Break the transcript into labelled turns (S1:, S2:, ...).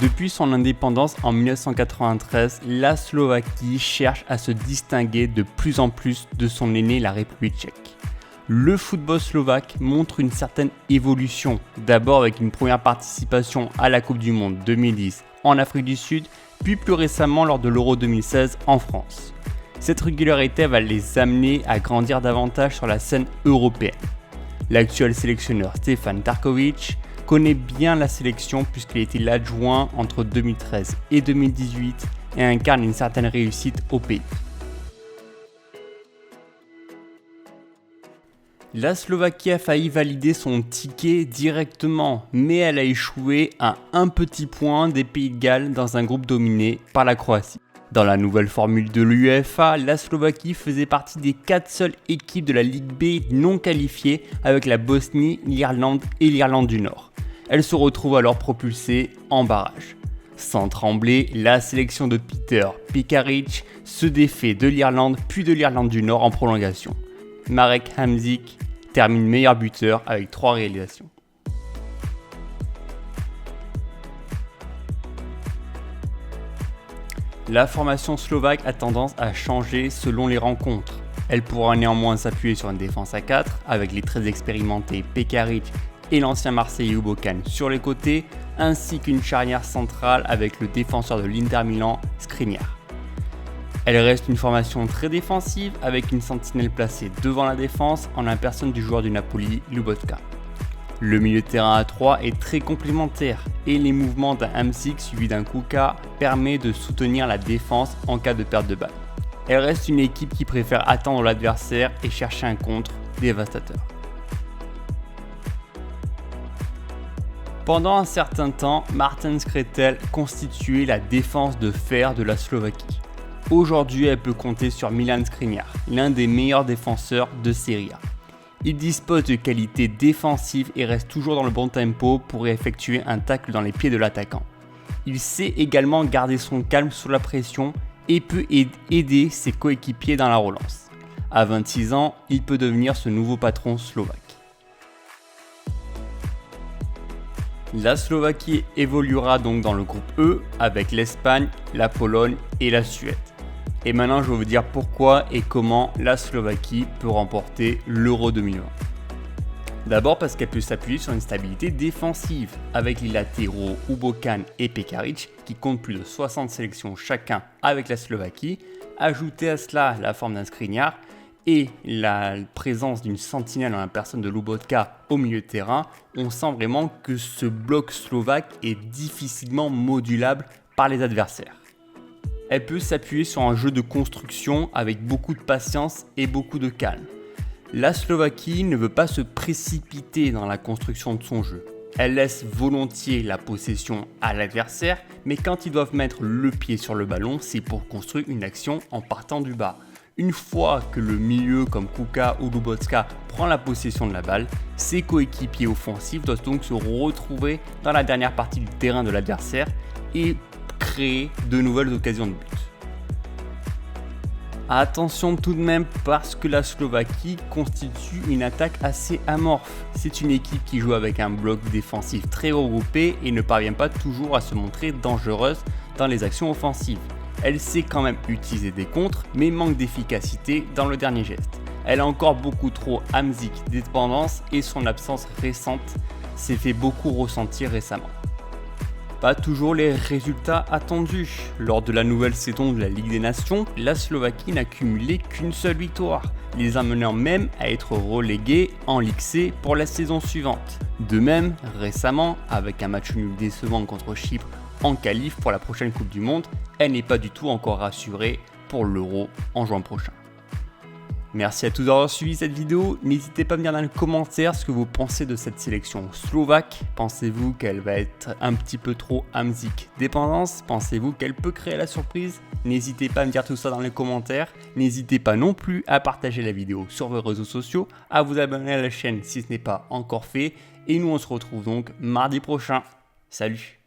S1: Depuis son indépendance en 1993, la Slovaquie cherche à se distinguer de plus en plus de son aîné, la République tchèque. Le football slovaque montre une certaine évolution, d'abord avec une première participation à la Coupe du Monde 2010 en Afrique du Sud, puis plus récemment lors de l'Euro 2016 en France. Cette régularité va les amener à grandir davantage sur la scène européenne. L'actuel sélectionneur Stefan Tarković connaît bien la sélection puisqu'il a été l'adjoint entre 2013 et 2018 et incarne une certaine réussite au pays. La Slovaquie a failli valider son ticket directement, mais elle a échoué à un petit point des Pays de Galles dans un groupe dominé par la Croatie. Dans la nouvelle formule de l'UEFA, la Slovaquie faisait partie des 4 seules équipes de la Ligue B non qualifiées avec la Bosnie, l'Irlande et l'Irlande du Nord. Elle se retrouve alors propulsée en barrage. Sans trembler, la sélection de Peter Pekaric se défait de l'Irlande puis de l'Irlande du Nord en prolongation. Marek Hamšík termine meilleur buteur avec 3 réalisations. La formation slovaque a tendance à changer selon les rencontres. Elle pourra néanmoins s'appuyer sur une défense à 4 avec les très expérimentés Pekaric et l'ancien Marseillais Ubokan sur les côtés, ainsi qu'une charnière centrale avec le défenseur de l'Inter Milan, Skriniar. Elle reste une formation très défensive avec une sentinelle placée devant la défense en la personne du joueur du Napoli, Lobotka. Le milieu de terrain à 3 est très complémentaire et les mouvements d'un Hamšík suivi d'un Kuka permet de soutenir la défense en cas de perte de balle. Elle reste une équipe qui préfère attendre l'adversaire et chercher un contre dévastateur. Pendant un certain temps, Martin Škrtel constituait la défense de fer de la Slovaquie. Aujourd'hui, elle peut compter sur Milan Skriniar, l'un des meilleurs défenseurs de Serie A. Il dispose de qualités défensives et reste toujours dans le bon tempo pour effectuer un tacle dans les pieds de l'attaquant. Il sait également garder son calme sous la pression et peut aider ses coéquipiers dans la relance. À 26 ans, il peut devenir ce nouveau patron slovaque. La Slovaquie évoluera donc dans le groupe E avec l'Espagne, la Pologne et la Suède. Et maintenant, je vais vous dire pourquoi et comment la Slovaquie peut remporter l'Euro 2020. D'abord parce qu'elle peut s'appuyer sur une stabilité défensive avec les latéraux Ubokan et Pekaric qui comptent plus de 60 sélections chacun avec la Slovaquie. Ajoutez à cela la forme d'un Skriniar et la présence d'une sentinelle en la personne de Lobotka au milieu de terrain, on sent vraiment que ce bloc slovaque est difficilement modulable par les adversaires. Elle peut s'appuyer sur un jeu de construction avec beaucoup de patience et beaucoup de calme. La Slovaquie ne veut pas se précipiter dans la construction de son jeu. Elle laisse volontiers la possession à l'adversaire, mais quand ils doivent mettre le pied sur le ballon, c'est pour construire une action en partant du bas. Une fois que le milieu comme Kuka ou Lobotka prend la possession de la balle, ses coéquipiers offensifs doivent donc se retrouver dans la dernière partie du terrain de l'adversaire et créer de nouvelles occasions de but. Attention tout de même parce que la Slovaquie constitue une attaque assez amorphe. C'est une équipe qui joue avec un bloc défensif très regroupé et ne parvient pas toujours à se montrer dangereuse dans les actions offensives. Elle sait quand même utiliser des contres mais manque d'efficacité dans le dernier geste. Elle a encore beaucoup trop Hamšík dépendance et son absence récente s'est fait beaucoup ressentir récemment. Pas toujours les résultats attendus. Lors de la nouvelle saison de la Ligue des Nations, la Slovaquie n'a cumulé qu'une seule victoire, les amenant même à être relégués en Ligue C pour la saison suivante. De même, récemment, avec un match nul décevant contre Chypre en qualif pour la prochaine Coupe du Monde, elle n'est pas du tout encore rassurée pour l'Euro en juin prochain. Merci à tous d'avoir suivi cette vidéo. N'hésitez pas à me dire dans les commentaires ce que vous pensez de cette sélection slovaque. Pensez-vous qu'elle va être un petit peu trop Hamšík dépendance? Pensez-vous qu'elle peut créer la surprise? N'hésitez pas à me dire tout ça dans les commentaires. N'hésitez pas non plus à partager la vidéo sur vos réseaux sociaux, à vous abonner à la chaîne si ce n'est pas encore fait. Et nous on se retrouve donc mardi prochain. Salut!